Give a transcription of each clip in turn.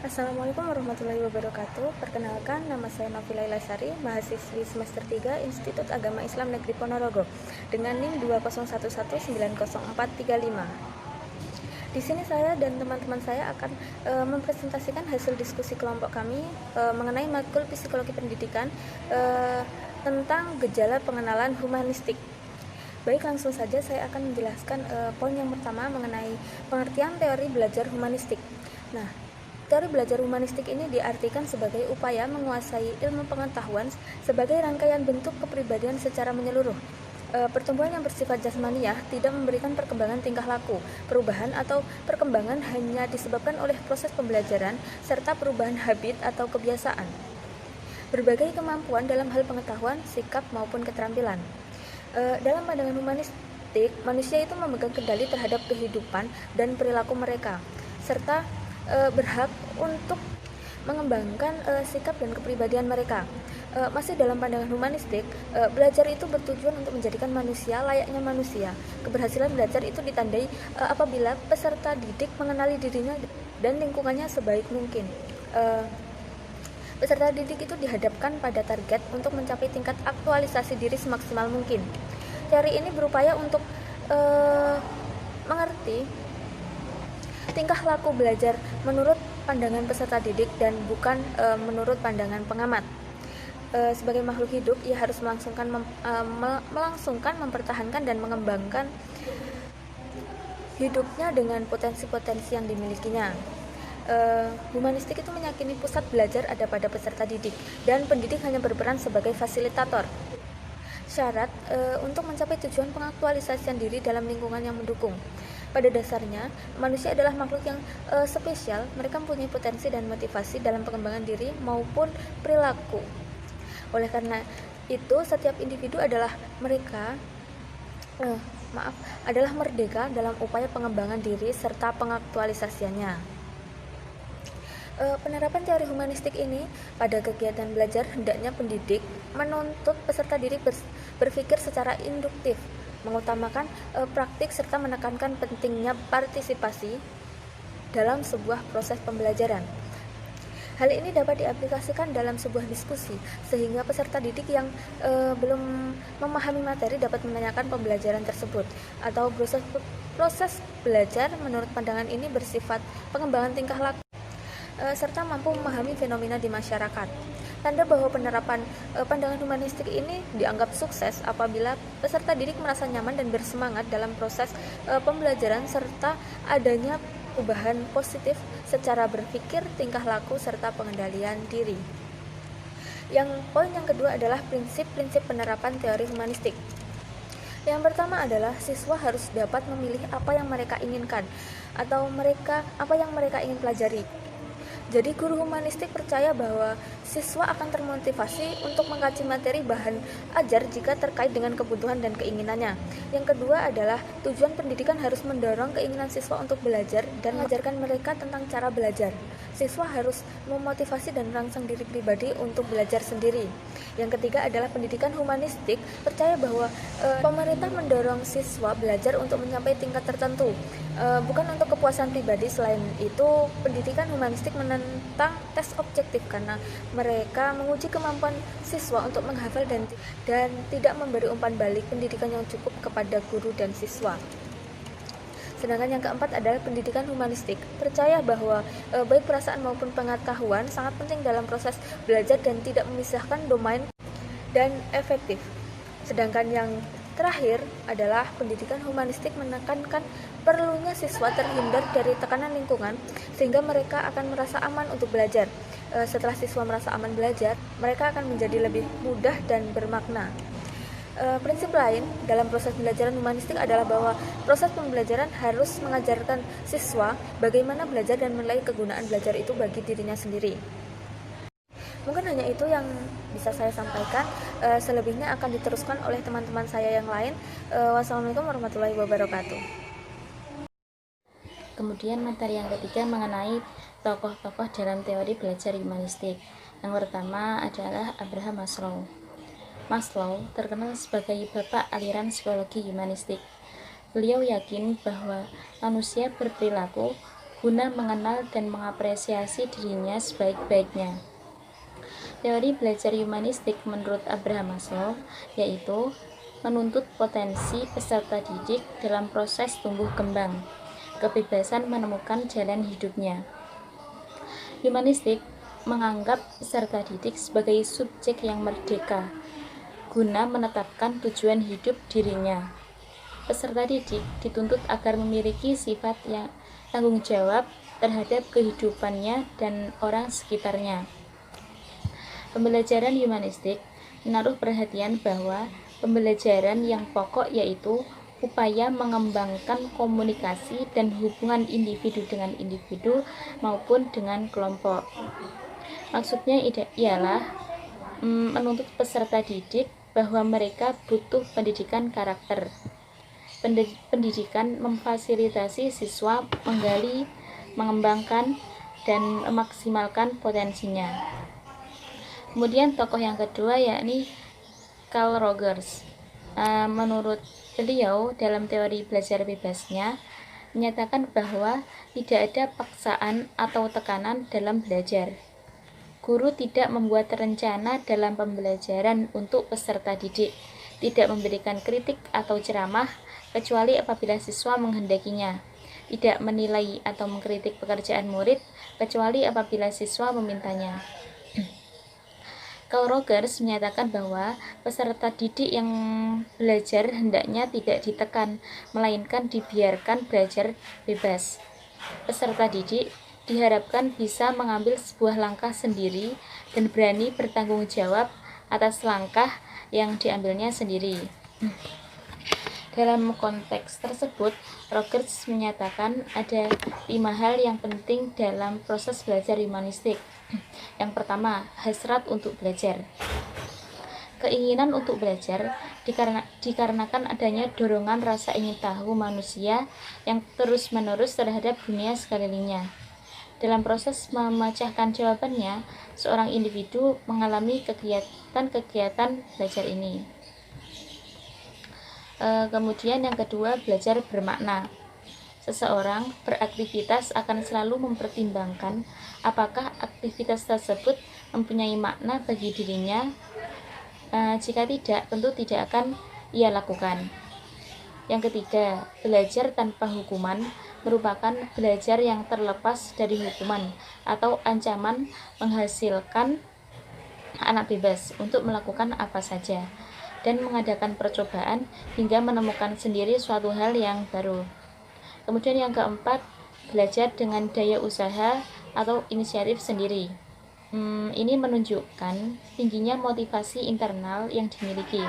Assalamualaikum warahmatullahi wabarakatuh. Perkenalkan, nama saya Novila Ilasari, mahasiswi semester 3 Institut Agama Islam Negeri Ponorogo dengan NIM 201190435. Di sini saya dan teman-teman saya akan mempresentasikan hasil diskusi kelompok kami mengenai matkul psikologi pendidikan tentang gejala pengenalan humanistik. Baik, langsung saja saya akan menjelaskan poin yang pertama mengenai pengertian teori belajar humanistik. Nah, teori belajar humanistik ini diartikan sebagai upaya menguasai ilmu pengetahuan sebagai rangkaian bentuk kepribadian secara menyeluruh. Pertumbuhan yang bersifat jasmaniah tidak memberikan perkembangan tingkah laku, perubahan atau perkembangan hanya disebabkan oleh proses pembelajaran serta perubahan habit atau kebiasaan. Berbagai kemampuan dalam hal pengetahuan, sikap maupun keterampilan. Dalam pandangan humanistik, manusia itu memegang kendali terhadap kehidupan dan perilaku mereka, serta berhak untuk mengembangkan sikap dan kepribadian mereka. Masih dalam pandangan humanistik, belajar itu bertujuan untuk menjadikan manusia layaknya manusia. Keberhasilan belajar itu ditandai apabila peserta didik mengenali dirinya dan lingkungannya sebaik mungkin. Peserta didik itu dihadapkan pada target untuk mencapai tingkat aktualisasi diri semaksimal mungkin. Teori ini berupaya untuk mengerti tingkah laku belajar menurut pandangan peserta didik dan bukan menurut pandangan pengamat. Sebagai makhluk hidup, ia harus melangsungkan, mempertahankan dan mengembangkan hidupnya dengan potensi-potensi yang dimilikinya. Humanistik itu meyakini pusat belajar ada pada peserta didik dan pendidik hanya berperan sebagai fasilitator. Syarat untuk mencapai tujuan pengaktualisasian diri dalam lingkungan yang mendukung. Pada dasarnya, manusia adalah makhluk yang spesial. Mereka mempunyai potensi dan motivasi dalam pengembangan diri maupun perilaku. Oleh karena itu, setiap individu adalah merdeka dalam upaya pengembangan diri serta pengaktualisasiannya. Penerapan teori humanistik ini pada kegiatan belajar hendaknya pendidik menuntut peserta didik berpikir secara induktif, mengutamakan praktik serta menekankan pentingnya partisipasi dalam sebuah proses pembelajaran. Hal ini dapat diaplikasikan dalam sebuah diskusi sehingga peserta didik yang belum memahami materi dapat menanyakan pembelajaran tersebut, atau proses belajar menurut pandangan ini bersifat pengembangan tingkah laku serta mampu memahami fenomena di masyarakat. Tanda bahwa penerapan pandangan humanistik ini dianggap sukses apabila peserta didik merasa nyaman dan bersemangat dalam proses pembelajaran serta adanya perubahan positif secara berpikir, tingkah laku, serta pengendalian diri. Poin yang kedua adalah prinsip-prinsip penerapan teori humanistik. Yang pertama adalah siswa harus dapat memilih apa yang mereka inginkan atau apa yang mereka ingin pelajari. Jadi guru humanistik percaya bahwa siswa akan termotivasi untuk mengkaji materi bahan ajar jika terkait dengan kebutuhan dan keinginannya. Yang kedua adalah tujuan pendidikan harus mendorong keinginan siswa untuk belajar dan mengajarkan mereka tentang cara belajar. Siswa harus memotivasi dan merangsang diri pribadi untuk belajar sendiri. Yang ketiga adalah pendidikan humanistik percaya bahwa pemerintah mendorong siswa belajar untuk mencapai tingkat tertentu, bukan untuk kepuasan pribadi. Selain itu, pendidikan humanistik menentang tes objektif karena mereka menguji kemampuan siswa untuk menghafal dan tidak memberi umpan balik pendidikan yang cukup kepada guru dan siswa. Sedangkan yang keempat adalah pendidikan humanistik percaya bahwa baik perasaan maupun pengetahuan sangat penting dalam proses belajar dan tidak memisahkan domain dan efektif. Sedangkan yang terakhir adalah pendidikan humanistik menekankan perlunya siswa terhindar dari tekanan lingkungan sehingga mereka akan merasa aman untuk belajar. Setelah siswa merasa aman belajar, mereka akan menjadi lebih mudah dan bermakna. Prinsip lain dalam proses pembelajaran humanistik adalah bahwa proses pembelajaran harus mengajarkan siswa bagaimana belajar dan menilai kegunaan belajar itu bagi dirinya sendiri. Mungkin hanya itu yang bisa saya sampaikan. Selebihnya akan diteruskan oleh teman-teman saya yang lain. Wassalamualaikum warahmatullahi wabarakatuh. Kemudian materi yang ketiga mengenai tokoh-tokoh dalam teori belajar humanistik. Yang pertama adalah Abraham Maslow. Maslow terkenal sebagai bapak aliran psikologi humanistik. Beliau yakin bahwa manusia berperilaku guna mengenal dan mengapresiasi dirinya sebaik-baiknya. Teori belajar humanistik menurut Abraham Maslow yaitu menuntut potensi peserta didik dalam proses tumbuh kembang, kebebasan menemukan jalan hidupnya. Humanistik menganggap peserta didik sebagai subjek yang merdeka, guna menetapkan tujuan hidup dirinya. Peserta didik dituntut agar memiliki sifat yang tanggung jawab terhadap kehidupannya dan orang sekitarnya. Pembelajaran humanistik menaruh perhatian bahwa pembelajaran yang pokok yaitu upaya mengembangkan komunikasi dan hubungan individu dengan individu maupun dengan kelompok. Maksudnya ialah menuntut peserta didik bahwa mereka butuh pendidikan karakter. Pendidikan memfasilitasi siswa menggali, mengembangkan, dan memaksimalkan potensinya. Kemudian tokoh yang kedua yakni Carl Rogers. Menurut beliau dalam teori belajar bebasnya menyatakan bahwa tidak ada paksaan atau tekanan dalam belajar. Guru tidak membuat rencana dalam pembelajaran untuk peserta didik, tidak memberikan kritik atau ceramah kecuali apabila siswa menghendakinya, tidak menilai atau mengkritik pekerjaan murid kecuali apabila siswa memintanya. Carl Rogers menyatakan bahwa peserta didik yang belajar hendaknya tidak ditekan, melainkan dibiarkan belajar bebas. Peserta didik diharapkan bisa mengambil sebuah langkah sendiri dan berani bertanggung jawab atas langkah yang diambilnya sendiri. Dalam konteks tersebut, Rogers menyatakan ada 5 hal yang penting dalam proses belajar humanistik. Yang pertama, hasrat untuk belajar. Keinginan untuk belajar dikarenakan adanya dorongan rasa ingin tahu manusia yang terus-menerus terhadap dunia sekelilingnya. Dalam proses memecahkan jawabannya, seorang individu mengalami kegiatan-kegiatan belajar ini. Kemudian yang kedua, belajar bermakna. Seseorang beraktivitas akan selalu mempertimbangkan apakah aktivitas tersebut mempunyai makna bagi dirinya. Jika tidak, tentu tidak akan ia lakukan. Yang ketiga, belajar tanpa hukuman merupakan belajar yang terlepas dari hukuman atau ancaman, menghasilkan anak bebas untuk melakukan apa saja dan mengadakan percobaan hingga menemukan sendiri suatu hal yang baru. Kemudian yang keempat, belajar dengan daya usaha atau inisiatif sendiri. Ini menunjukkan tingginya motivasi internal yang dimiliki.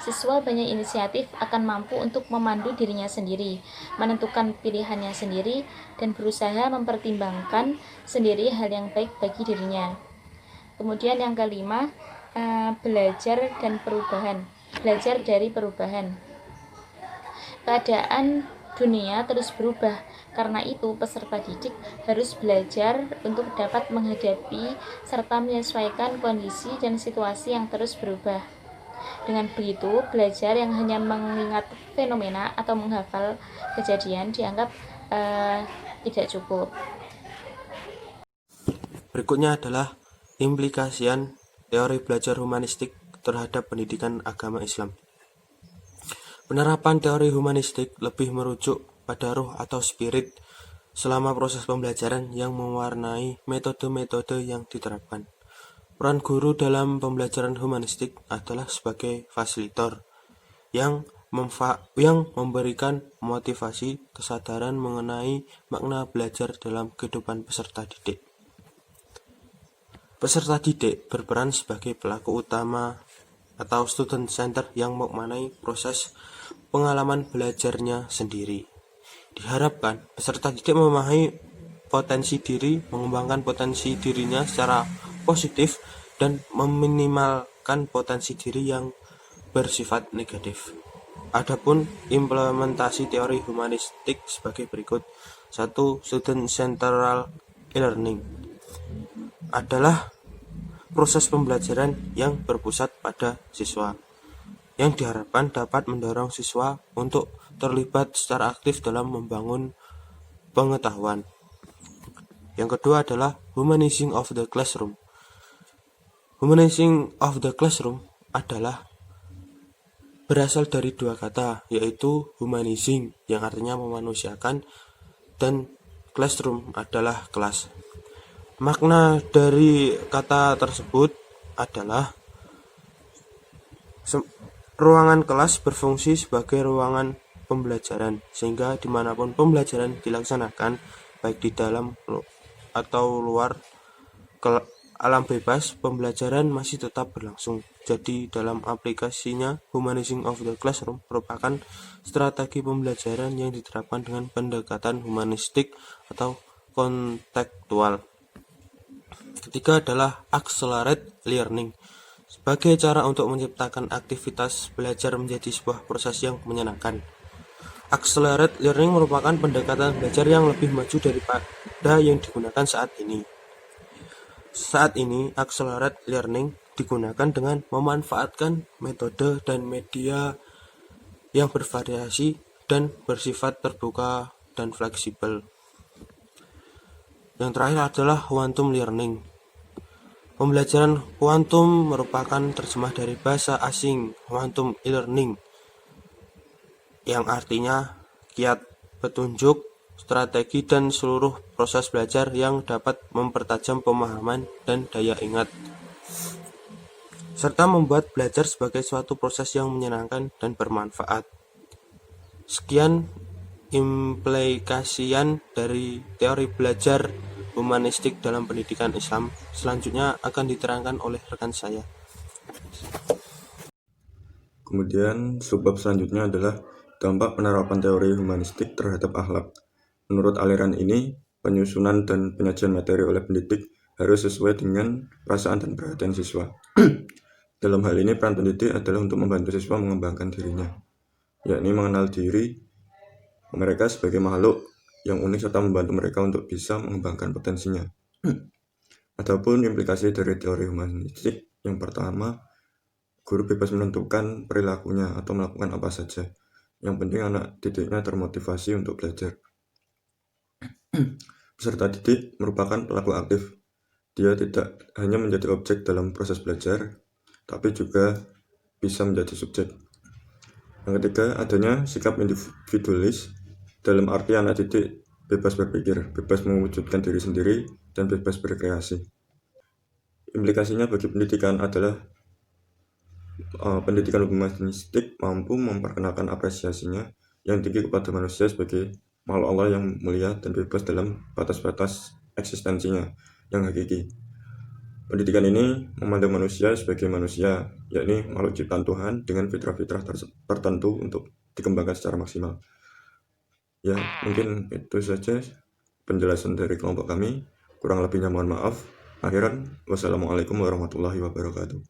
Siswa banyak inisiatif akan mampu untuk memandu dirinya sendiri, menentukan pilihannya sendiri, dan berusaha mempertimbangkan sendiri hal yang baik bagi dirinya. Kemudian yang kelima, belajar dan perubahan. Belajar dari perubahan. Keadaan dunia terus berubah, karena itu peserta didik harus belajar untuk dapat menghadapi serta menyesuaikan kondisi dan situasi yang terus berubah. Dengan begitu, belajar yang hanya mengingat fenomena atau menghafal kejadian dianggap tidak cukup. Berikutnya adalah implikasian teori belajar humanistik terhadap pendidikan agama Islam. Penerapan teori humanistik lebih merujuk pada ruh atau spirit selama proses pembelajaran yang mewarnai metode-metode yang diterapkan. Peran guru dalam pembelajaran humanistik adalah sebagai fasilitator yang memberikan motivasi kesadaran mengenai makna belajar dalam kehidupan peserta didik. Peserta didik berperan sebagai pelaku utama atau student center yang memaknai proses pengalaman belajarnya sendiri. Diharapkan peserta didik memahami potensi diri, mengembangkan potensi dirinya secara positif, dan meminimalkan potensi diri yang bersifat negatif. Adapun implementasi teori humanistik sebagai berikut. 1. Student Central E-Learning adalah proses pembelajaran yang berpusat pada siswa, yang diharapkan dapat mendorong siswa untuk terlibat secara aktif dalam membangun pengetahuan. Yang kedua adalah humanizing of the classroom. Humanizing of the classroom adalah berasal dari dua kata, yaitu humanizing yang artinya memanusiakan dan classroom adalah kelas. Makna dari kata tersebut adalah ruangan kelas berfungsi sebagai ruangan pembelajaran, sehingga dimanapun pembelajaran dilaksanakan, baik di dalam atau luar alam bebas, pembelajaran masih tetap berlangsung. Jadi dalam aplikasinya, humanizing of the classroom merupakan strategi pembelajaran yang diterapkan dengan pendekatan humanistik atau kontekstual. Ketiga adalah accelerate learning. Sebagai cara untuk menciptakan aktivitas belajar menjadi sebuah proses yang menyenangkan. Accelerate learning merupakan pendekatan belajar yang lebih maju daripada yang digunakan saat ini. Saat ini, accelerate learning digunakan dengan memanfaatkan metode dan media yang bervariasi dan bersifat terbuka dan fleksibel. Yang terakhir adalah quantum learning. Pembelajaran kuantum merupakan terjemah dari bahasa asing quantum learning, yang artinya kiat petunjuk, strategi, dan seluruh proses belajar yang dapat mempertajam pemahaman dan daya ingat, serta membuat belajar sebagai suatu proses yang menyenangkan dan bermanfaat. Sekian implikasian dari teori belajar humanistik dalam pendidikan Islam. Selanjutnya akan diterangkan oleh rekan saya. Kemudian subbab selanjutnya adalah dampak penerapan teori humanistik terhadap akhlak. Menurut aliran ini, penyusunan dan penyajian materi oleh pendidik harus sesuai dengan perasaan dan perhatian siswa. Dalam hal ini, peran pendidik adalah untuk membantu siswa mengembangkan dirinya, yakni mengenal diri mereka sebagai makhluk yang unik serta membantu mereka untuk bisa mengembangkan potensinya. Adapun implikasi dari teori humanistik, yang pertama, guru bebas menentukan perilakunya atau melakukan apa saja. Yang penting anak didiknya termotivasi untuk belajar. Peserta didik merupakan pelaku aktif. Dia tidak hanya menjadi objek dalam proses belajar, tapi juga bisa menjadi subjek. Yang ketiga, adanya sikap individualis, dalam arti anak didik bebas berpikir, bebas mewujudkan diri sendiri, dan bebas berkreasi. Implikasinya bagi pendidikan adalah pendidikan humanistik mampu memperkenalkan apresiasinya yang tinggi kepada manusia sebagai makhluk Allah yang mulia dan bebas dalam batas-batas eksistensinya yang hakiki. Pendidikan ini memandang manusia sebagai manusia, yakni makhluk ciptaan Tuhan dengan fitrah-fitrah tertentu untuk dikembangkan secara maksimal. Ya, mungkin itu saja penjelasan dari kelompok kami. Kurang lebihnya mohon maaf. Akhiran, wassalamualaikum warahmatullahi wabarakatuh.